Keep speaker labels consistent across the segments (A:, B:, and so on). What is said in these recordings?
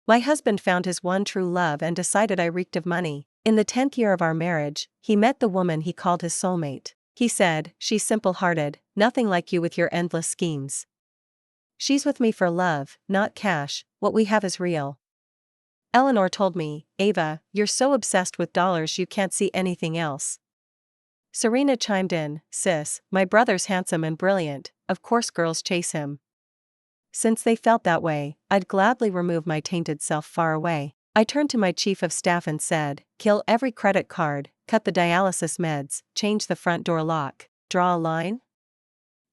A: My husband found his one true love and decided I reeked of money. In the 10th year of our marriage, he met the woman he called his soulmate. He said, "She's simple-hearted, nothing like you with your endless schemes. She's with me for love, not cash, what we have is real." Eleanor told me, "Ava, you're so obsessed with dollars you can't see anything else." Serena chimed in, "Sis, my brother's handsome and brilliant, of course girls chase him." Since they felt that way, I'd gladly remove my tainted self far away. I turned to my chief of staff and said, "Kill every credit card, cut the dialysis meds, change the front door lock, draw a line?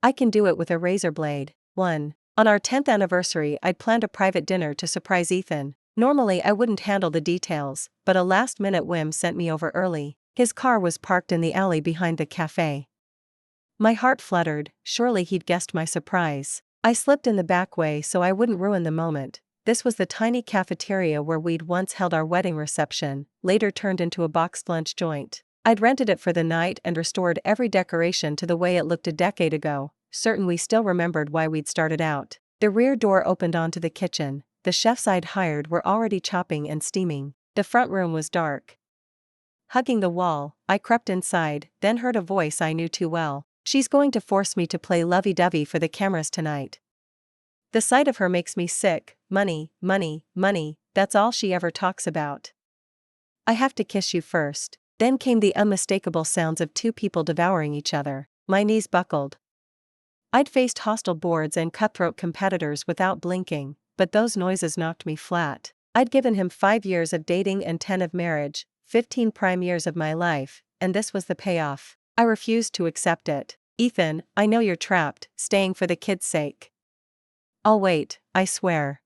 A: I can do it with a razor blade." 1. On our 10th anniversary, I'd planned a private dinner to surprise Ethan. Normally I wouldn't handle the details, but a last-minute whim sent me over early. His car was parked in the alley behind the cafe. My heart fluttered, surely he'd guessed my surprise. I slipped in the back way so I wouldn't ruin the moment. This was the tiny cafeteria where we'd once held our wedding reception, later turned into a boxed lunch joint. I'd rented it for the night and restored every decoration to the way it looked a decade ago, certain we still remembered why we'd started out. The rear door opened onto the kitchen. The chefs I'd hired were already chopping and steaming. The front room was dark. Hugging the wall, I crept inside, then heard a voice I knew too well. "She's going to force me to play lovey-dovey for the cameras tonight. The sight of her makes me sick. Money, money, money, that's all she ever talks about. I have to kiss you first." Then came the unmistakable sounds of two people devouring each other. My knees buckled. I'd faced hostile boards and cutthroat competitors without blinking, but those noises knocked me flat. I'd given him 5 years of dating and 10 of marriage, 15 prime years of my life, and this was the payoff. I refused to accept it. "Ethan, I know you're trapped, staying for the kids' sake. I'll wait, I swear.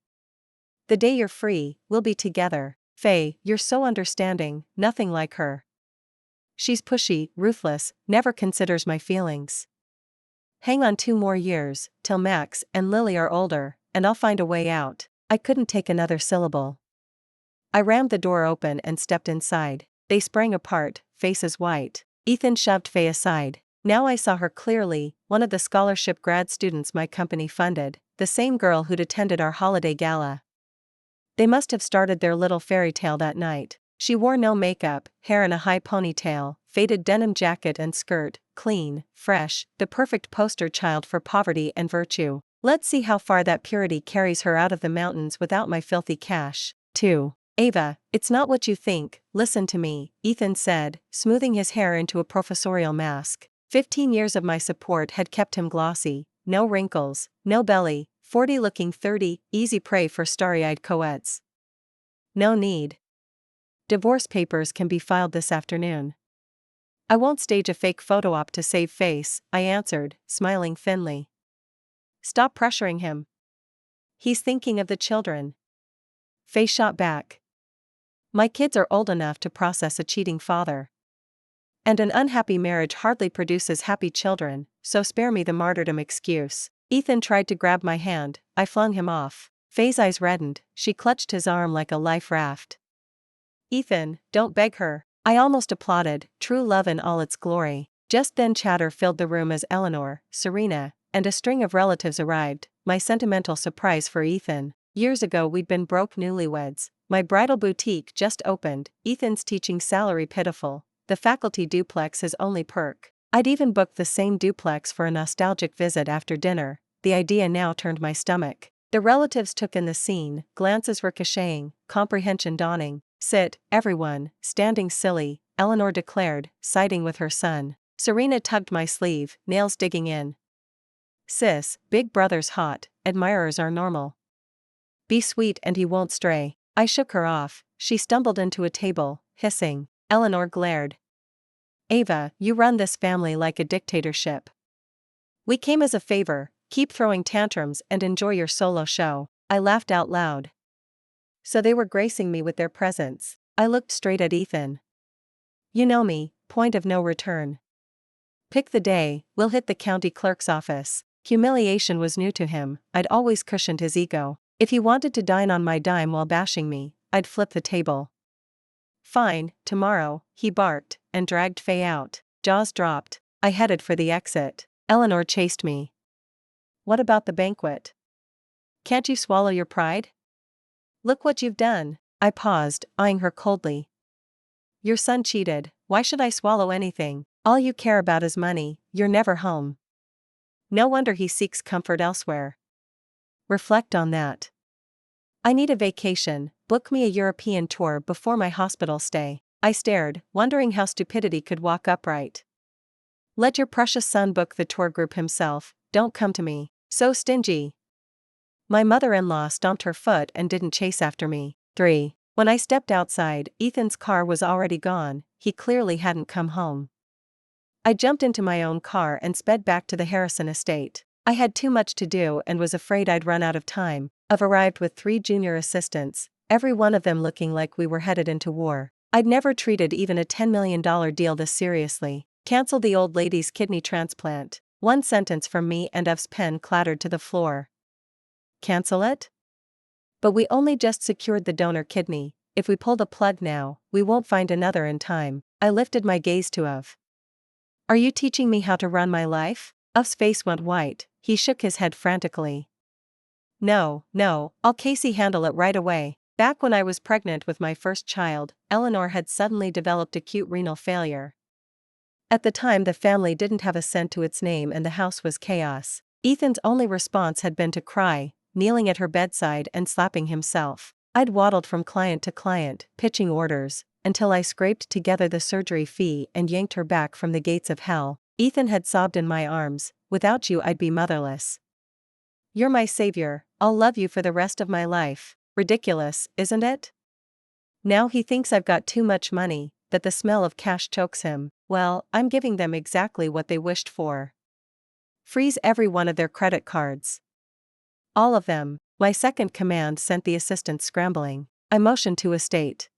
A: The day you're free, we'll be together." "Faye, you're so understanding, nothing like her. She's pushy, ruthless, never considers my feelings. Hang on 2 more years, till Max and Lily are older, and I'll find a way out." I couldn't take another syllable. I rammed the door open and stepped inside. They sprang apart, faces white. Ethan shoved Faye aside. Now I saw her clearly, one of the scholarship grad students my company funded, the same girl who'd attended our holiday gala. They must have started their little fairy tale that night. She wore no makeup, hair in a high ponytail, faded denim jacket and skirt, clean, fresh, the perfect poster child for poverty and virtue. Let's see how far that purity carries her out of the mountains without my filthy cash. 2. "Ava, it's not what you think, listen to me," Ethan said, smoothing his hair into a professorial mask. 15 years of my support had kept him glossy, no wrinkles, no belly, 40 looking 30, easy prey for starry-eyed coeds. "No need. Divorce papers can be filed this afternoon." "I won't stage a fake photo op to save face," I answered, smiling thinly. "Stop pressuring him. He's thinking of the children." Faye shot back. "My kids are old enough to process a cheating father. And an unhappy marriage hardly produces happy children, so spare me the martyrdom excuse." Ethan tried to grab my hand, I flung him off. Faye's eyes reddened, she clutched his arm like a life raft. "Ethan, don't beg her." I almost applauded, true love in all its glory. Just then chatter filled the room as Eleanor, Serena, and a string of relatives arrived, my sentimental surprise for Ethan. Years ago we'd been broke newlyweds. My bridal boutique just opened, Ethan's teaching salary pitiful, the faculty duplex his only perk. I'd even booked the same duplex for a nostalgic visit after dinner. The idea now turned my stomach. The relatives took in the scene, glances ricocheting, comprehension dawning. "Sit, everyone, standing silly," Eleanor declared, siding with her son. Serena tugged my sleeve, nails digging in. "Sis, big brother's hot, admirers are normal. Be sweet and he won't stray." I shook her off, she stumbled into a table, hissing. Eleanor glared. "Ava, you run this family like a dictatorship. We came as a favor, keep throwing tantrums and enjoy your solo show." I laughed out loud. So they were gracing me with their presence. I looked straight at Ethan. "You know me, point of no return. Pick the day, we'll hit the county clerk's office." Humiliation was new to him, I'd always cushioned his ego. If he wanted to dine on my dime while bashing me, I'd flip the table. "Fine, tomorrow," he barked, and dragged Faye out. Jaws dropped. I headed for the exit. Eleanor chased me. "What about the banquet? Can't you swallow your pride?" Look what you've done. I paused, eyeing her coldly. Your son cheated, why should I swallow anything? All you care about is money, you're never home. No wonder he seeks comfort elsewhere. Reflect on that. I need a vacation, book me a European tour before my hospital stay. I stared, wondering how stupidity could walk upright. Let your precious son book the tour group himself, don't come to me. So stingy. My mother-in-law stomped her foot and didn't chase after me. 3. When I stepped outside, Ethan's car was already gone, he clearly hadn't come home. I jumped into my own car and sped back to the Harrison estate. I had too much to do and was afraid I'd run out of time. I've arrived with 3 junior assistants, every one of them looking like we were headed into war. I'd never treated even a $10 million deal this seriously. Cancel the old lady's kidney transplant. One sentence from me and Ev's pen clattered to the floor. Cancel it? But we only just secured the donor kidney. If we pull the plug now, we won't find another in time. I lifted my gaze to Ev. Are you teaching me how to run my life? Ev's face went white, he shook his head frantically. No, I'll Casey handle it right away. Back when I was pregnant with my first child, Eleanor had suddenly developed acute renal failure. At the time the family didn't have a cent to its name and the house was chaos. Ethan's only response had been to cry, kneeling at her bedside and slapping himself. I'd waddled from client to client, pitching orders, until I scraped together the surgery fee and yanked her back from the gates of hell. Ethan had sobbed in my arms, without you I'd be motherless. You're my savior, I'll love you for the rest of my life. Ridiculous, isn't it? Now he thinks I've got too much money, that the smell of cash chokes him. Well, I'm giving them exactly what they wished for. Freeze every one of their credit cards. All of them. My second command sent the assistant scrambling. I motioned to estate.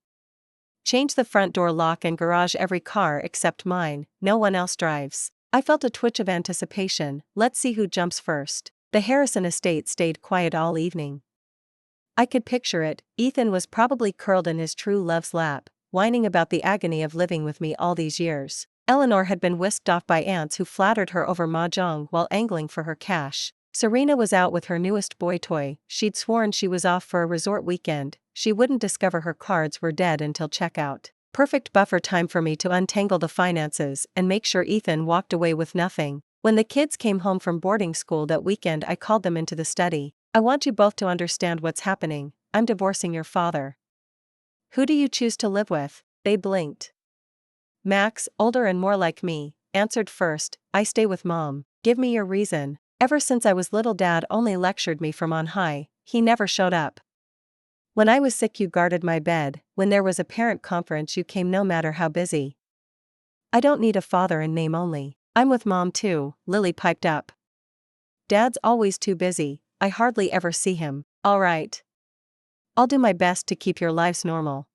A: Change the front door lock and garage every car except mine, no one else drives. I felt a twitch of anticipation, let's see who jumps first. The Harrison estate stayed quiet all evening. I could picture it, Ethan was probably curled in his true love's lap, whining about the agony of living with me all these years. Eleanor had been whisked off by aunts who flattered her over mahjong while angling for her cash. Serena was out with her newest boy toy, she'd sworn she was off for a resort weekend, she wouldn't discover her cards were dead until checkout. Perfect buffer time for me to untangle the finances and make sure Ethan walked away with nothing. When the kids came home from boarding school that weekend I called them into the study. I want you both to understand what's happening, I'm divorcing your father. Who do you choose to live with? They blinked. Max, older and more like me, answered first, I stay with Mom. Give me your reason. Ever since I was little Dad only lectured me from on high, he never showed up. When I was sick you guarded my bed, when there was a parent conference you came no matter how busy. I don't need a father in name only. I'm with Mom too, Lily piped up. Dad's always too busy, I hardly ever see him. All right. I'll do my best to keep your lives normal.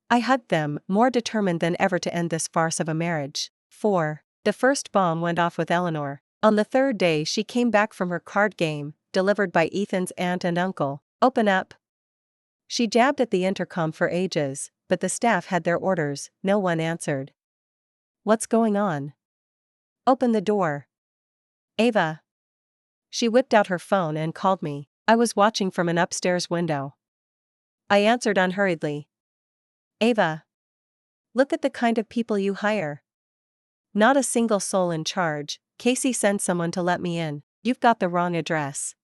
A: I hugged them, more determined than ever to end this farce of a marriage. 4. The first bomb went off with Eleanor. On the third day she came back from her card game, delivered by Ethan's aunt and uncle. Open up. She jabbed at the intercom for ages, but the staff had their orders, no one answered. What's going on? Open the door. Ava. She whipped out her phone and called me. I was watching from an upstairs window. I answered unhurriedly. Ava. Look at the kind of people you hire. Not a single soul in charge. Casey sent someone to let me in. You've got the wrong address.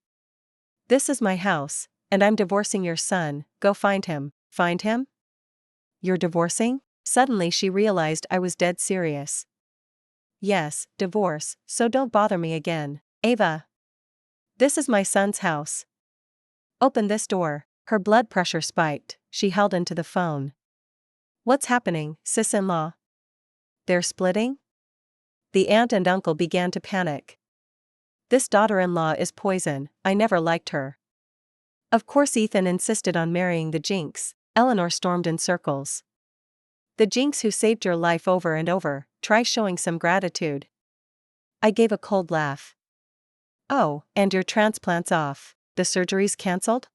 A: This is my house, and I'm divorcing your son, go find him. Find him? You're divorcing? Suddenly she realized I was dead serious. Yes, divorce, so don't bother me again. Ava. This is my son's house. Open this door. Her blood pressure spiked, she held into the phone. What's happening, sis-in-law? They're splitting? The aunt and uncle began to panic. This daughter-in-law is poison, I never liked her. Of course Ethan insisted on marrying the jinx, Eleanor stormed in circles. The jinx who saved your life over and over, try showing some gratitude. I gave a cold laugh. Oh, and your transplant's off, the surgery's cancelled?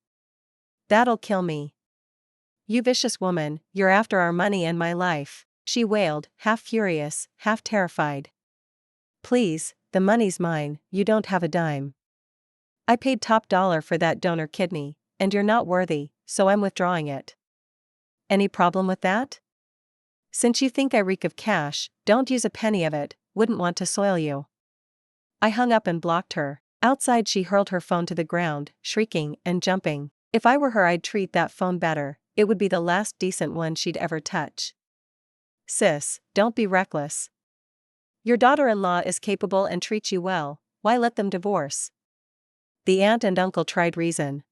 A: That'll kill me. You vicious woman, you're after our money and my life, she wailed, half furious, half terrified. Please, the money's mine, you don't have a dime. I paid top dollar for that donor kidney, and you're not worthy, so I'm withdrawing it. Any problem with that? Since you think I reek of cash, don't use a penny of it, wouldn't want to soil you. I hung up and blocked her. Outside she hurled her phone to the ground, shrieking and jumping. If I were her I'd treat that phone better, it would be the last decent one she'd ever touch. Sis, don't be reckless. Your daughter-in-law is capable and treats you well, why let them divorce? The aunt and uncle tried reason.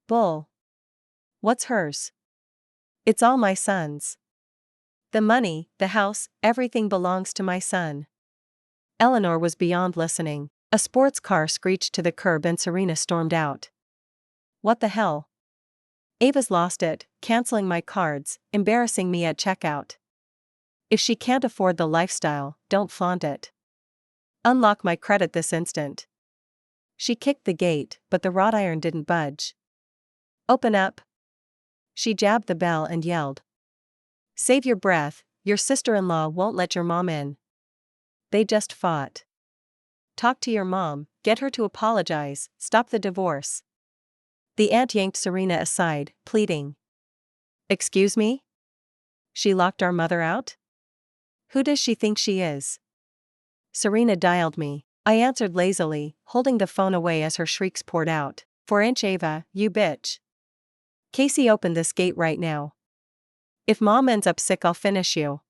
A: Bull. What's hers? It's all my son's. The money, the house, everything belongs to my son. Eleanor was beyond listening. A sports car screeched to the curb and Serena stormed out. What the hell? Ava's lost it, canceling my cards, embarrassing me at checkout. If she can't afford the lifestyle, don't flaunt it. Unlock my credit this instant. She kicked the gate, but the wrought iron didn't budge. Open up. She jabbed the bell and yelled. Save your breath, your sister-in-law won't let your mom in. They just fought. Talk to your mom, get her to apologize, stop the divorce. The aunt yanked Serena aside, pleading. Excuse me? She locked our mother out? Who does she think she is? Serena dialed me. I answered lazily, holding the phone away as her shrieks poured out. 4-inch Ava, you bitch. Casey, open this gate right now. If mom ends up sick I'll finish you.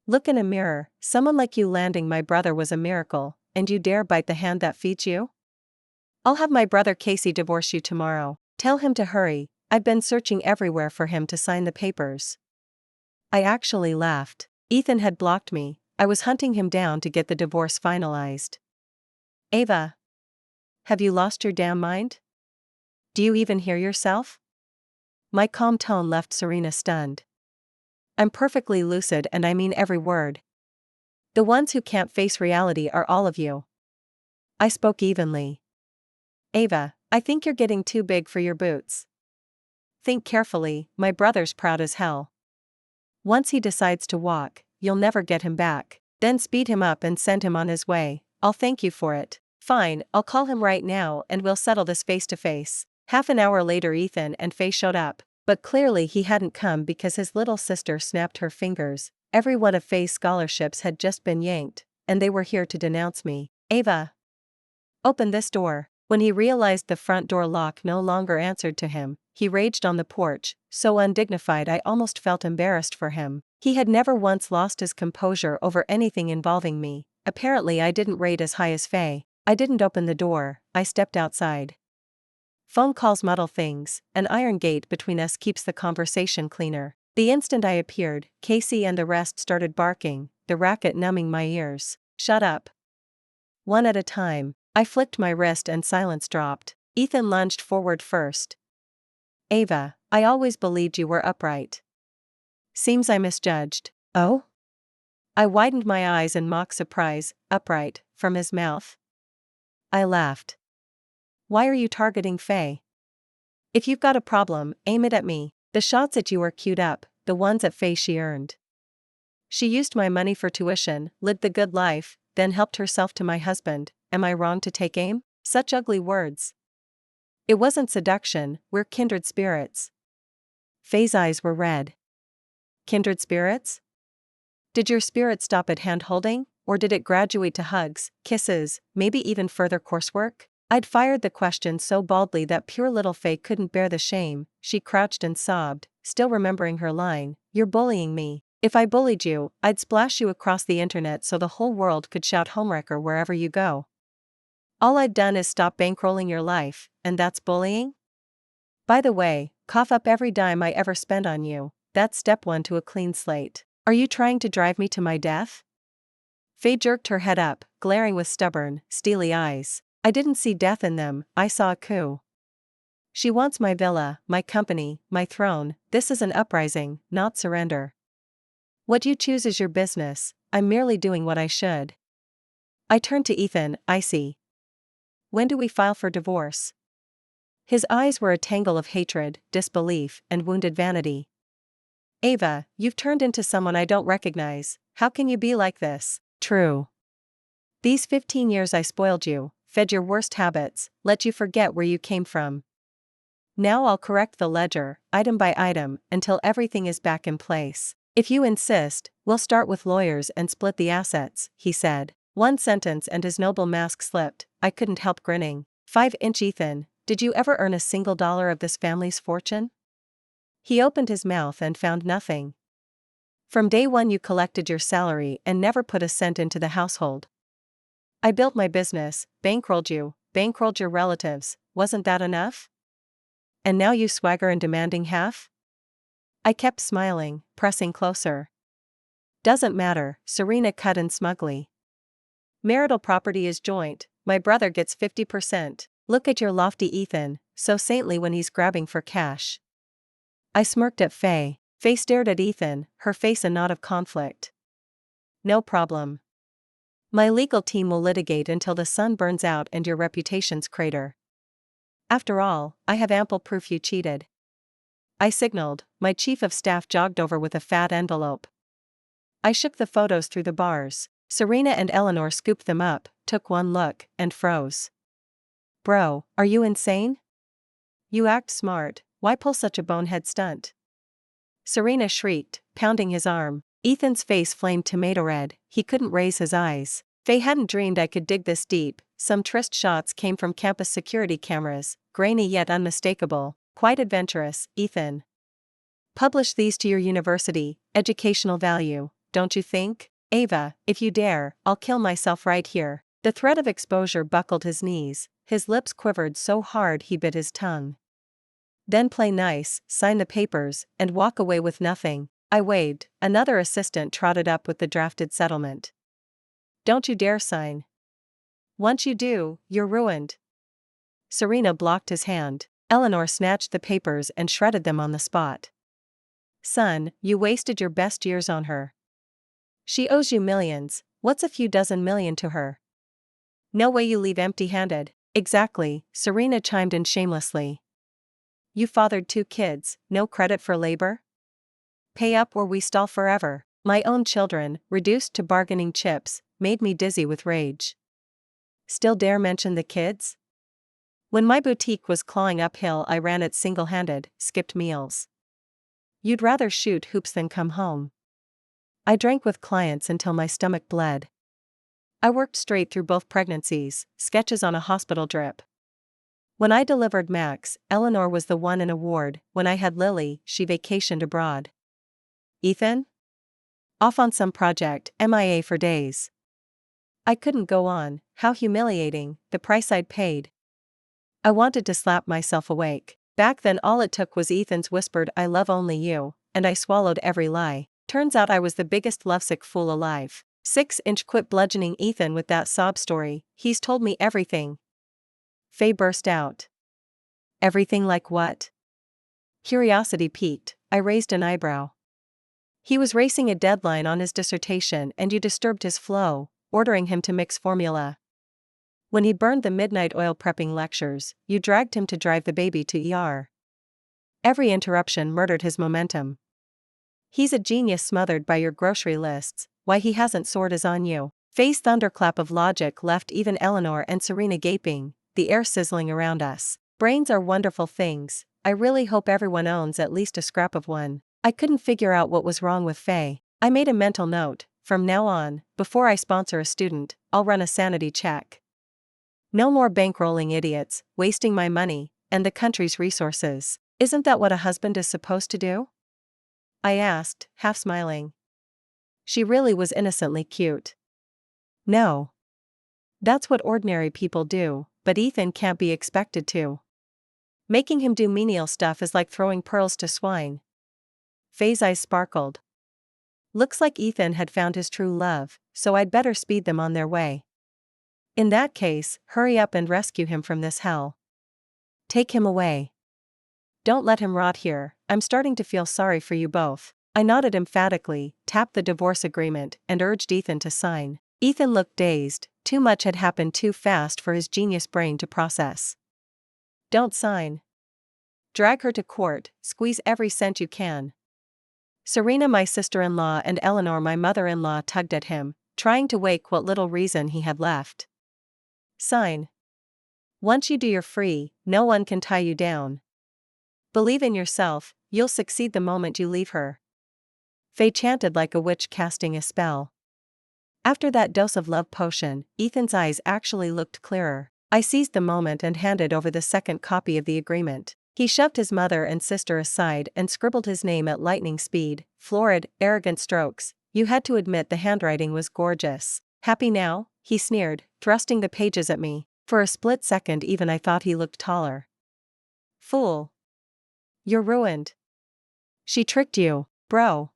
A: Look in a mirror, someone like you landing my brother was a miracle, and you dare bite the hand that feeds you? I'll have my brother Casey divorce you tomorrow. Tell him to hurry, I've been searching everywhere for him to sign the papers. I actually laughed. Ethan had blocked me, I was hunting him down to get the divorce finalized. Ava. Have you lost your damn mind? Do you even hear yourself? My calm tone left Serena stunned. I'm perfectly lucid and I mean every word. The ones who can't face reality are all of you. I spoke evenly. Ava, I think you're getting too big for your boots. Think carefully, my brother's proud as hell. Once he decides to walk, you'll never get him back. Then speed him up and send him on his way. I'll thank you for it. Fine, I'll call him right now and we'll settle this face to face. Half an hour later Ethan and Faye showed up, but clearly he hadn't come because his little sister snapped her fingers. Every one of Faye's scholarships had just been yanked, and they were here to denounce me. Ava. Open this door. When he realized the front door lock no longer answered to him, he raged on the porch, so undignified I almost felt embarrassed for him. He had never once lost his composure over anything involving me. Apparently I didn't rate as high as Faye. I didn't open the door, I stepped outside. Phone calls muddle things, an iron gate between us keeps the conversation cleaner. The instant I appeared, Casey and the rest started barking, the racket numbing my ears. Shut up. One at a time, I flicked my wrist and silence dropped. Ethan lunged forward first. Ava, I always believed you were upright. Seems I misjudged. Oh? I widened my eyes in mock surprise. Upright, from his mouth. I laughed. Why are you targeting Faye? If you've got a problem, aim it at me. The shots at you are queued up, the ones at Faye she earned. She used my money for tuition, lived the good life, then helped herself to my husband. Am I wrong to take aim? Such ugly words. It wasn't seduction, we're kindred spirits. Faye's eyes were red. Kindred spirits? Did your spirit stop at hand-holding, or did it graduate to hugs, kisses, maybe even further coursework? I'd fired the question so baldly that pure little Faye couldn't bear the shame. She crouched and sobbed, still remembering her line, "You're bullying me. If I bullied you, I'd splash you across the internet so the whole world could shout homewrecker wherever you go. All I'd done is stop bankrolling your life, and that's bullying? By the way, cough up every dime I ever spent on you, that's step one to a clean slate. Are you trying to drive me to my death?" Faye jerked her head up, glaring with stubborn, steely eyes. I didn't see death in them, I saw a coup. She wants my villa, my company, my throne. This is an uprising, not surrender. What you choose is your business, I'm merely doing what I should. I turned to Ethan. I see. When do we file for divorce? His eyes were a tangle of hatred, disbelief, and wounded vanity. Ava, you've turned into someone I don't recognize. How can you be like this? True. These 15 years I spoiled you, fed your worst habits, let you forget where you came from. Now I'll correct the ledger, item by item, until everything is back in place. If you insist, we'll start with lawyers and split the assets, he said. One sentence and his noble mask slipped. I couldn't help grinning. 5-inch Ethan, did you ever earn a single dollar of this family's fortune? He opened his mouth and found nothing. From day one you collected your salary and never put a cent into the household. I built my business, bankrolled your relatives, wasn't that enough? And now you swagger in demanding half? I kept smiling, pressing closer. Doesn't matter, Serena cut in smugly. Marital property is joint, my brother gets 50%. Look at your lofty Ethan, so saintly when he's grabbing for cash. I smirked at Faye. Faye stared at Ethan, her face a knot of conflict. No problem. My legal team will litigate until the sun burns out and your reputation's crater. After all, I have ample proof you cheated. I signaled. My chief of staff jogged over with a fat envelope. I shook the photos through the bars. Serena and Eleanor scooped them up, took one look, and froze. Bro, are you insane? You act smart, why pull such a bonehead stunt? Serena shrieked, pounding his arm. Ethan's face flamed tomato red, he couldn't raise his eyes. Faye hadn't dreamed I could dig this deep. Some tryst shots came from campus security cameras, grainy yet unmistakable. Quite adventurous, Ethan. Publish these to your university, educational value, don't you think? Ava, if you dare, I'll kill myself right here. The threat of exposure buckled his knees, his lips quivered so hard he bit his tongue. Then play nice, sign the papers, and walk away with nothing. I waved. Another assistant trotted up with the drafted settlement. Don't you dare sign. Once you do, you're ruined. Serena blocked his hand. Eleanor snatched the papers and shredded them on the spot. Son, you wasted your best years on her. She owes you millions, what's a few dozen million to her? No way you leave empty-handed. Exactly, Serena chimed in shamelessly. You fathered 2 kids, no credit for labor? Pay up or we stall forever. My own children, reduced to bargaining chips, made me dizzy with rage. Still dare mention the kids? When my boutique was clawing uphill I ran it single-handed, skipped meals. You'd rather shoot hoops than come home. I drank with clients until my stomach bled. I worked straight through both pregnancies, sketches on a hospital drip. When I delivered Max, Eleanor was the one in a ward. When I had Lily, she vacationed abroad. Ethan? Off on some project, MIA for days. I couldn't go on, how humiliating, the price I'd paid. I wanted to slap myself awake. Back then all it took was Ethan's whispered I love only you, and I swallowed every lie. Turns out I was the biggest lovesick fool alive. 6-inch quit bludgeoning Ethan with that sob story, he's told me everything. Faye burst out. Everything like what? Curiosity piqued, I raised an eyebrow. He was racing a deadline on his dissertation and you disturbed his flow, ordering him to mix formula. When he burned the midnight oil prepping lectures, you dragged him to drive the baby to ER. Every interruption murdered his momentum. He's a genius smothered by your grocery lists, why he hasn't soared is on you. Faye's thunderclap of logic left even Eleanor and Serena gaping, the air sizzling around us. Brains are wonderful things, I really hope everyone owns at least a scrap of one. I couldn't figure out what was wrong with Faye. I made a mental note, from now on, before I sponsor a student, I'll run a sanity check. No more bankrolling idiots, wasting my money, and the country's resources. Isn't that what a husband is supposed to do? I asked, half smiling. She really was innocently cute. No. That's what ordinary people do, but Ethan can't be expected to. Making him do menial stuff is like throwing pearls to swine. Faye's eyes sparkled. Looks like Ethan had found his true love, so I'd better speed them on their way. In that case, hurry up and rescue him from this hell. Take him away. Don't let him rot here, I'm starting to feel sorry for you both. I nodded emphatically, tapped the divorce agreement, and urged Ethan to sign. Ethan looked dazed, too much had happened too fast for his genius brain to process. Don't sign. Drag her to court, squeeze every cent you can. Serena, my sister-in-law, and Eleanor, my mother-in-law, tugged at him, trying to wake what little reason he had left. Sign. Once you do, you're free, no one can tie you down. Believe in yourself, you'll succeed the moment you leave her. Faye chanted like a witch casting a spell. After that dose of love potion, Ethan's eyes actually looked clearer. I seized the moment and handed over the second copy of the agreement. He shoved his mother and sister aside and scribbled his name at lightning speed, florid, arrogant strokes. You had to admit the handwriting was gorgeous. Happy now? He sneered, thrusting the pages at me. For a split second even I thought he looked taller. Fool. You're ruined. She tricked you, bro.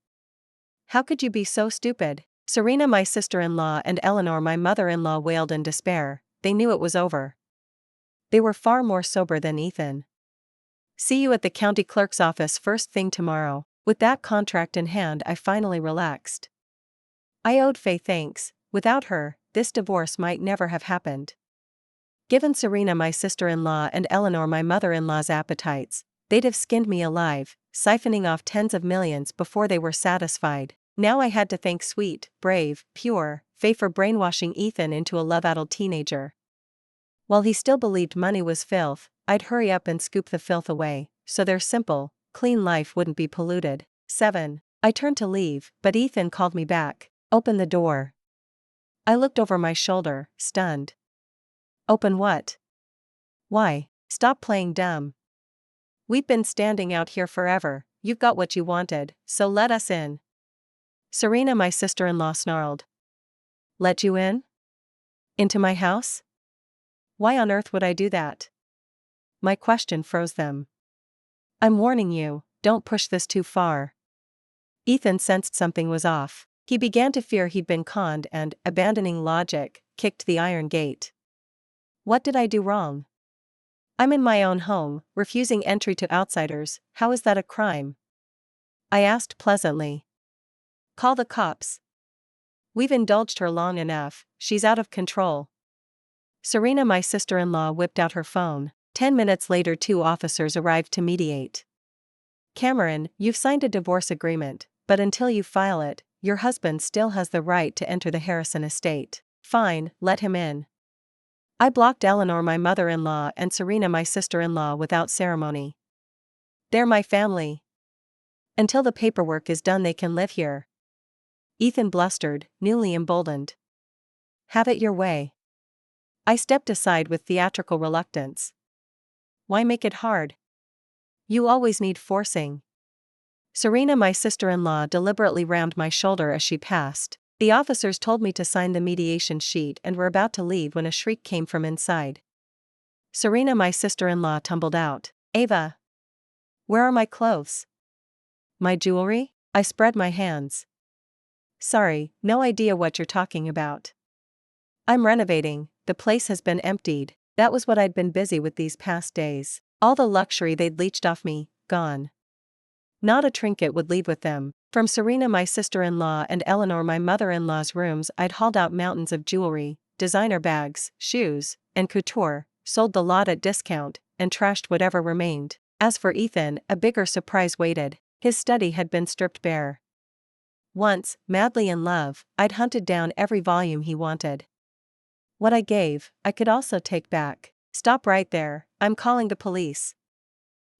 A: How could you be so stupid? Serena, my sister-in-law, and Eleanor, my mother-in-law, wailed in despair. They knew it was over. They were far more sober than Ethan. See you at the county clerk's office first thing tomorrow. With that contract in hand, I finally relaxed. I owed Faye thanks. Without her, this divorce might never have happened. Given Serena, my sister-in-law, and Eleanor, my mother-in-law's appetites, they'd have skinned me alive, siphoning off tens of millions before they were satisfied. Now I had to thank sweet, brave, pure Faye for brainwashing Ethan into a love-addled teenager. While he still believed money was filth, I'd hurry up and scoop the filth away, so their simple, clean life wouldn't be polluted. 7. I turned to leave, but Ethan called me back. Open the door. I looked over my shoulder, stunned. Open what? Why? Stop playing dumb. We've been standing out here forever. You've got what you wanted, so let us in. Serena, my sister-in-law, snarled. Let you in? Into my house? Why on earth would I do that? My question froze them. I'm warning you, don't push this too far. Ethan sensed something was off. He began to fear he'd been conned and, abandoning logic, kicked the iron gate. What did I do wrong? I'm in my own home, refusing entry to outsiders. How is that a crime? I asked pleasantly. Call the cops. We've indulged her long enough, she's out of control. Serena, my sister-in-law, whipped out her phone. 10 minutes later 2 officers arrived to mediate. Cameron, you've signed a divorce agreement, but until you file it, your husband still has the right to enter the Harrison estate. Fine, let him in. I blocked Eleanor, my mother-in-law, and Serena, my sister-in-law, without ceremony. They're my family. Until the paperwork is done they can live here. Ethan blustered, newly emboldened. Have it your way. I stepped aside with theatrical reluctance. Why make it hard? You always need forcing. Serena, my sister-in-law, deliberately rammed my shoulder as she passed. The officers told me to sign the mediation sheet and were about to leave when a shriek came from inside. Serena, my sister-in-law, tumbled out. Ava! Where are my clothes? My jewelry? I spread my hands. Sorry, no idea what you're talking about. I'm renovating, the place has been emptied. That was what I'd been busy with these past days. All the luxury they'd leached off me, gone. Not a trinket would leave with them. From Serena, my sister-in-law, and Eleanor, my mother-in-law's rooms, I'd hauled out mountains of jewelry, designer bags, shoes, and couture, sold the lot at discount, and trashed whatever remained. As for Ethan, a bigger surprise waited. His study had been stripped bare. Once, madly in love, I'd hunted down every volume he wanted. What I gave, I could also take back. Stop right there, I'm calling the police.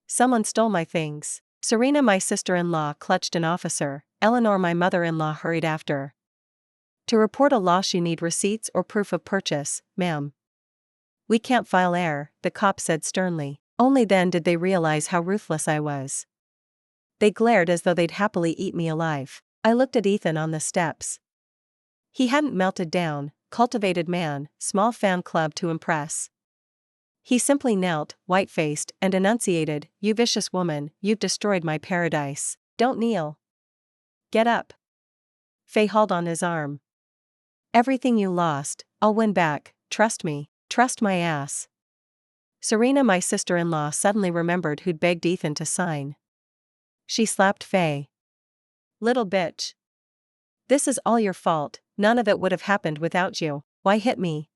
A: Someone stole my things. Serena, my sister-in-law, clutched an officer. Eleanor, my mother-in-law, hurried after. To report a loss you need receipts or proof of purchase, ma'am. We can't file air, the cop said sternly. Only then did they realize how ruthless I was. They glared as though they'd happily eat me alive. I looked at Ethan on the steps. He hadn't melted down, cultivated man, small fan club to impress. He simply knelt, white-faced, and enunciated, You vicious woman, you've destroyed my paradise. Don't kneel. Get up. Faye hauled on his arm. Everything you lost, I'll win back, trust me, trust my ass. Serena, my sister-in-law, suddenly remembered who'd begged Ethan to sign. She slapped Faye. Little bitch. This is all your fault, none of it would have happened without you. Why hit me?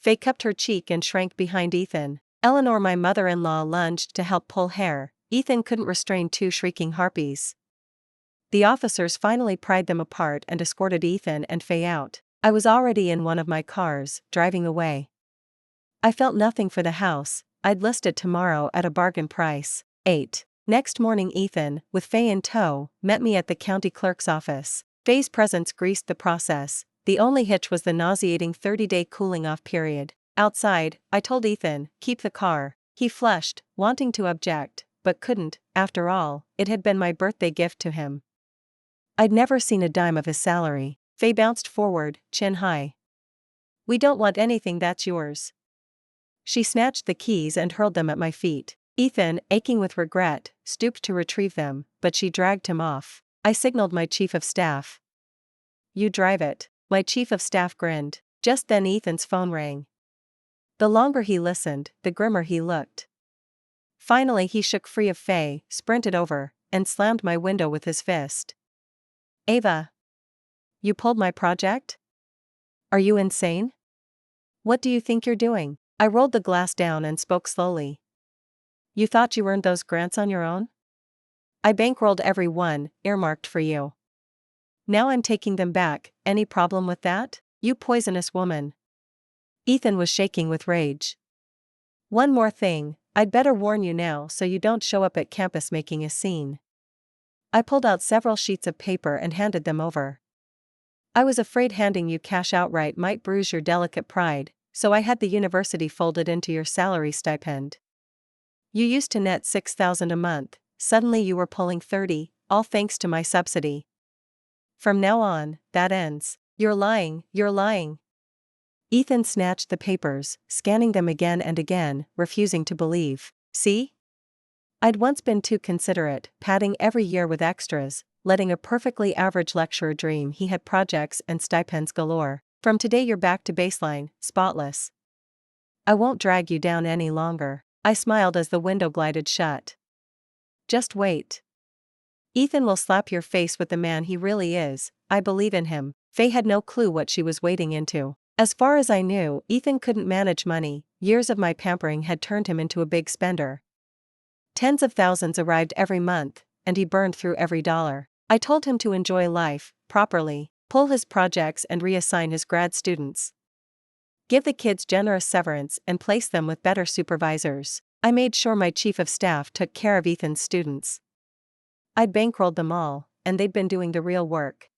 A: Faye cupped her cheek and shrank behind Ethan. Eleanor, my mother-in-law, lunged to help pull hair. Ethan couldn't restrain 2 shrieking harpies. The officers finally pried them apart and escorted Ethan and Faye out. I was already in one of my cars, driving away. I felt nothing for the house, I'd list it tomorrow at a bargain price. 8. Next morning Ethan, with Faye in tow, met me at the county clerk's office. Faye's presence greased the process. The only hitch was the nauseating 30-day cooling-off period. Outside, I told Ethan, keep the car. He flushed, wanting to object, but couldn't. After all, it had been my birthday gift to him. I'd never seen a dime of his salary. Faye bounced forward, chin high. We don't want anything that's yours. She snatched the keys and hurled them at my feet. Ethan, aching with regret, stooped to retrieve them, but she dragged him off. I signaled my chief of staff. You drive it. My chief of staff grinned. Just then Ethan's phone rang. The longer he listened, the grimmer he looked. Finally he shook free of Faye, sprinted over, and slammed my window with his fist. Ava. You pulled my project? Are you insane? What do you think you're doing? I rolled the glass down and spoke slowly. You thought you earned those grants on your own? I bankrolled every one, earmarked for you. Now I'm taking them back. Any problem with that? You poisonous woman. Ethan was shaking with rage. One more thing, I'd better warn you now so you don't show up at campus making a scene. I pulled out several sheets of paper and handed them over. I was afraid handing you cash outright might bruise your delicate pride, so I had the university folded into your salary stipend. You used to net $6,000 a month, suddenly you were pulling 30, all thanks to my subsidy. From now on, that ends. You're lying, you're lying. Ethan snatched the papers, scanning them again and again, refusing to believe. See? I'd once been too considerate, padding every year with extras, letting a perfectly average lecturer dream he had projects and stipends galore. From today you're back to baseline, spotless. I won't drag you down any longer. I smiled as the window glided shut. Just wait. Ethan will slap your face with the man he really is. I believe in him. Faye had no clue what she was wading into. As far as I knew, Ethan couldn't manage money. Years of my pampering had turned him into a big spender. Tens of thousands arrived every month, and he burned through every dollar. I told him to enjoy life, properly, pull his projects and reassign his grad students. Give the kids generous severance and place them with better supervisors. I made sure my chief of staff took care of Ethan's students. I'd bankrolled them all, and they'd been doing the real work.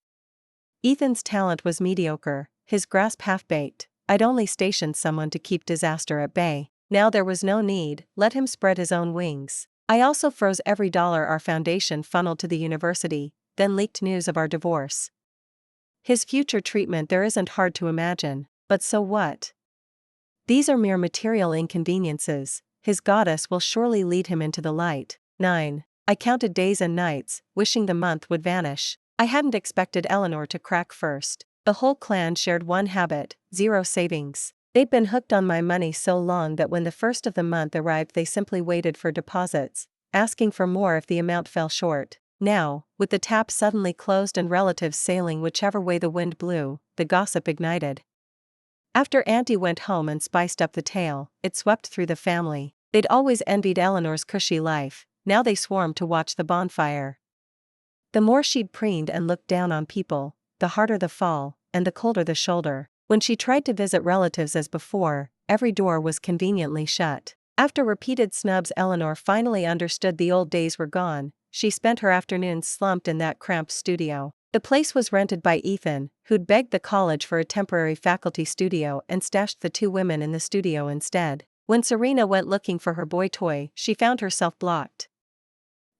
A: Ethan's talent was mediocre, his grasp half-baked. I'd only stationed someone to keep disaster at bay. Now there was no need, let him spread his own wings. I also froze every dollar our foundation funneled to the university, then leaked news of our divorce. His future treatment there isn't hard to imagine, but so what? These are mere material inconveniences. His goddess will surely lead him into the light. 9. I counted days and nights, wishing the month would vanish. I hadn't expected Eleanor to crack first. The whole clan shared one habit, zero savings. They'd been hooked on my money so long that when the first of the month arrived they simply waited for deposits, asking for more if the amount fell short. Now, with the tap suddenly closed and relatives sailing whichever way the wind blew, the gossip ignited. After Auntie went home and spiced up the tale, it swept through the family. They'd always envied Eleanor's cushy life, now they swarmed to watch the bonfire. The more she'd preened and looked down on people, the harder the fall, and the colder the shoulder. When she tried to visit relatives as before, every door was conveniently shut. After repeated snubs Eleanor finally understood the old days were gone. She spent her afternoons slumped in that cramped studio. The place was rented by Ethan, who'd begged the college for a temporary faculty studio and stashed the two women in the studio instead. When Serena went looking for her boy toy, she found herself blocked.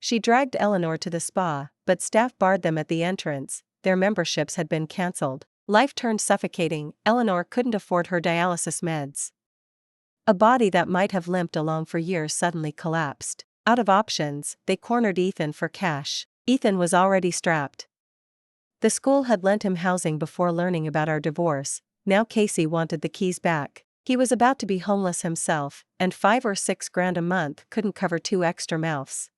A: She dragged Eleanor to the spa, but staff barred them at the entrance. Their memberships had been cancelled. Life turned suffocating. Eleanor couldn't afford her dialysis meds. A body that might have limped along for years suddenly collapsed. Out of options, they cornered Ethan for cash. Ethan was already strapped. The school had lent him housing before learning about our divorce. Now Casey wanted the keys back. He was about to be homeless himself, and $5 or $6 grand a month couldn't cover 2 extra mouths.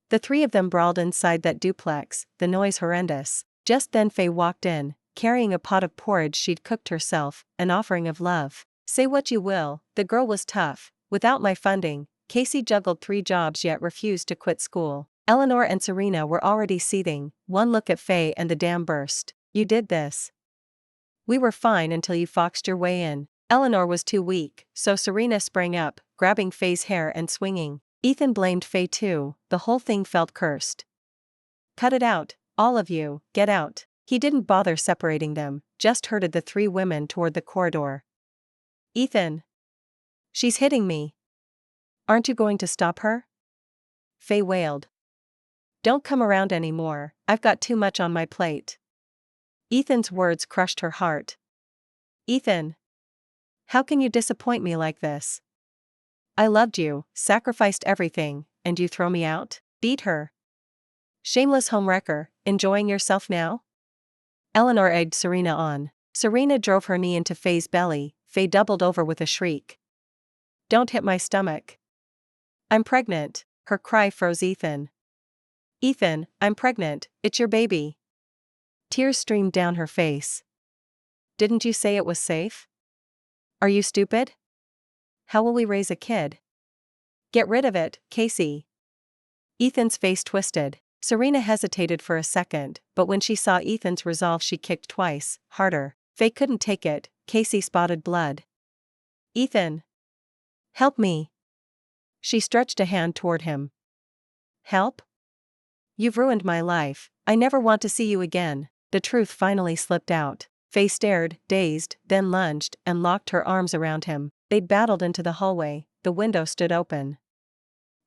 A: The three of them brawled inside that duplex, the noise horrendous. Just then Faye walked in, carrying a pot of porridge she'd cooked herself, an offering of love. Say what you will, the girl was tough. Without my funding, Casey juggled 3 jobs yet refused to quit school. Eleanor and Serena were already seething. One look at Faye and the dam burst. You did this. We were fine until you foxed your way in. Eleanor was too weak, so Serena sprang up, grabbing Faye's hair and swinging. Ethan blamed Faye too, the whole thing felt cursed. Cut it out, all of you, get out. He didn't bother separating them, just herded the three women toward the corridor. Ethan. She's hitting me. Aren't you going to stop her? Faye wailed. Don't come around anymore, I've got too much on my plate. Ethan's words crushed her heart. Ethan. How can you disappoint me like this? I loved you, sacrificed everything, and you throw me out? Beat her. Shameless homewrecker, enjoying yourself now? Eleanor egged Serena on. Serena drove her knee into Faye's belly. Faye doubled over with a shriek. Don't hit my stomach. I'm pregnant. Her cry froze Ethan. Ethan, I'm pregnant, it's your baby. Tears streamed down her face. Didn't you say it was safe? Are you stupid? How will we raise a kid? Get rid of it, Casey. Ethan's face twisted. Serena hesitated for a second, but when she saw Ethan's resolve she kicked twice, harder. Faye couldn't take it. Casey spotted blood. Ethan. Help me. She stretched a hand toward him. Help? You've ruined my life, I never want to see you again. The truth finally slipped out. Faye stared, dazed, then lunged and locked her arms around him. They'd battled into the hallway, the window stood open.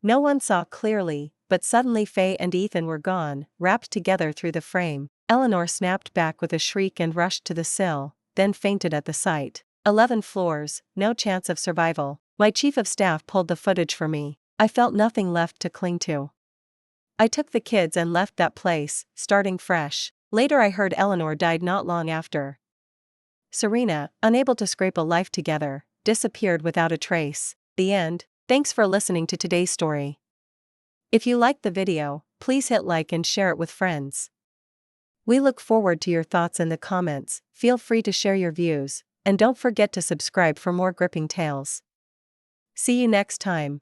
A: No one saw clearly, but suddenly Faye and Ethan were gone, wrapped together through the frame. Eleanor snapped back with a shriek and rushed to the sill, then fainted at the sight. 11 floors, no chance of survival. My chief of staff pulled the footage for me. I felt nothing left to cling to. I took the kids and left that place, starting fresh. Later I heard Eleanor died not long after. Serena, unable to scrape a life together, disappeared without a trace. The end. Thanks for listening to today's story. If you liked the video, please hit like and share it with friends. We look forward to your thoughts in the comments. Feel free to share your views, and don't forget to subscribe for more gripping tales. See you next time.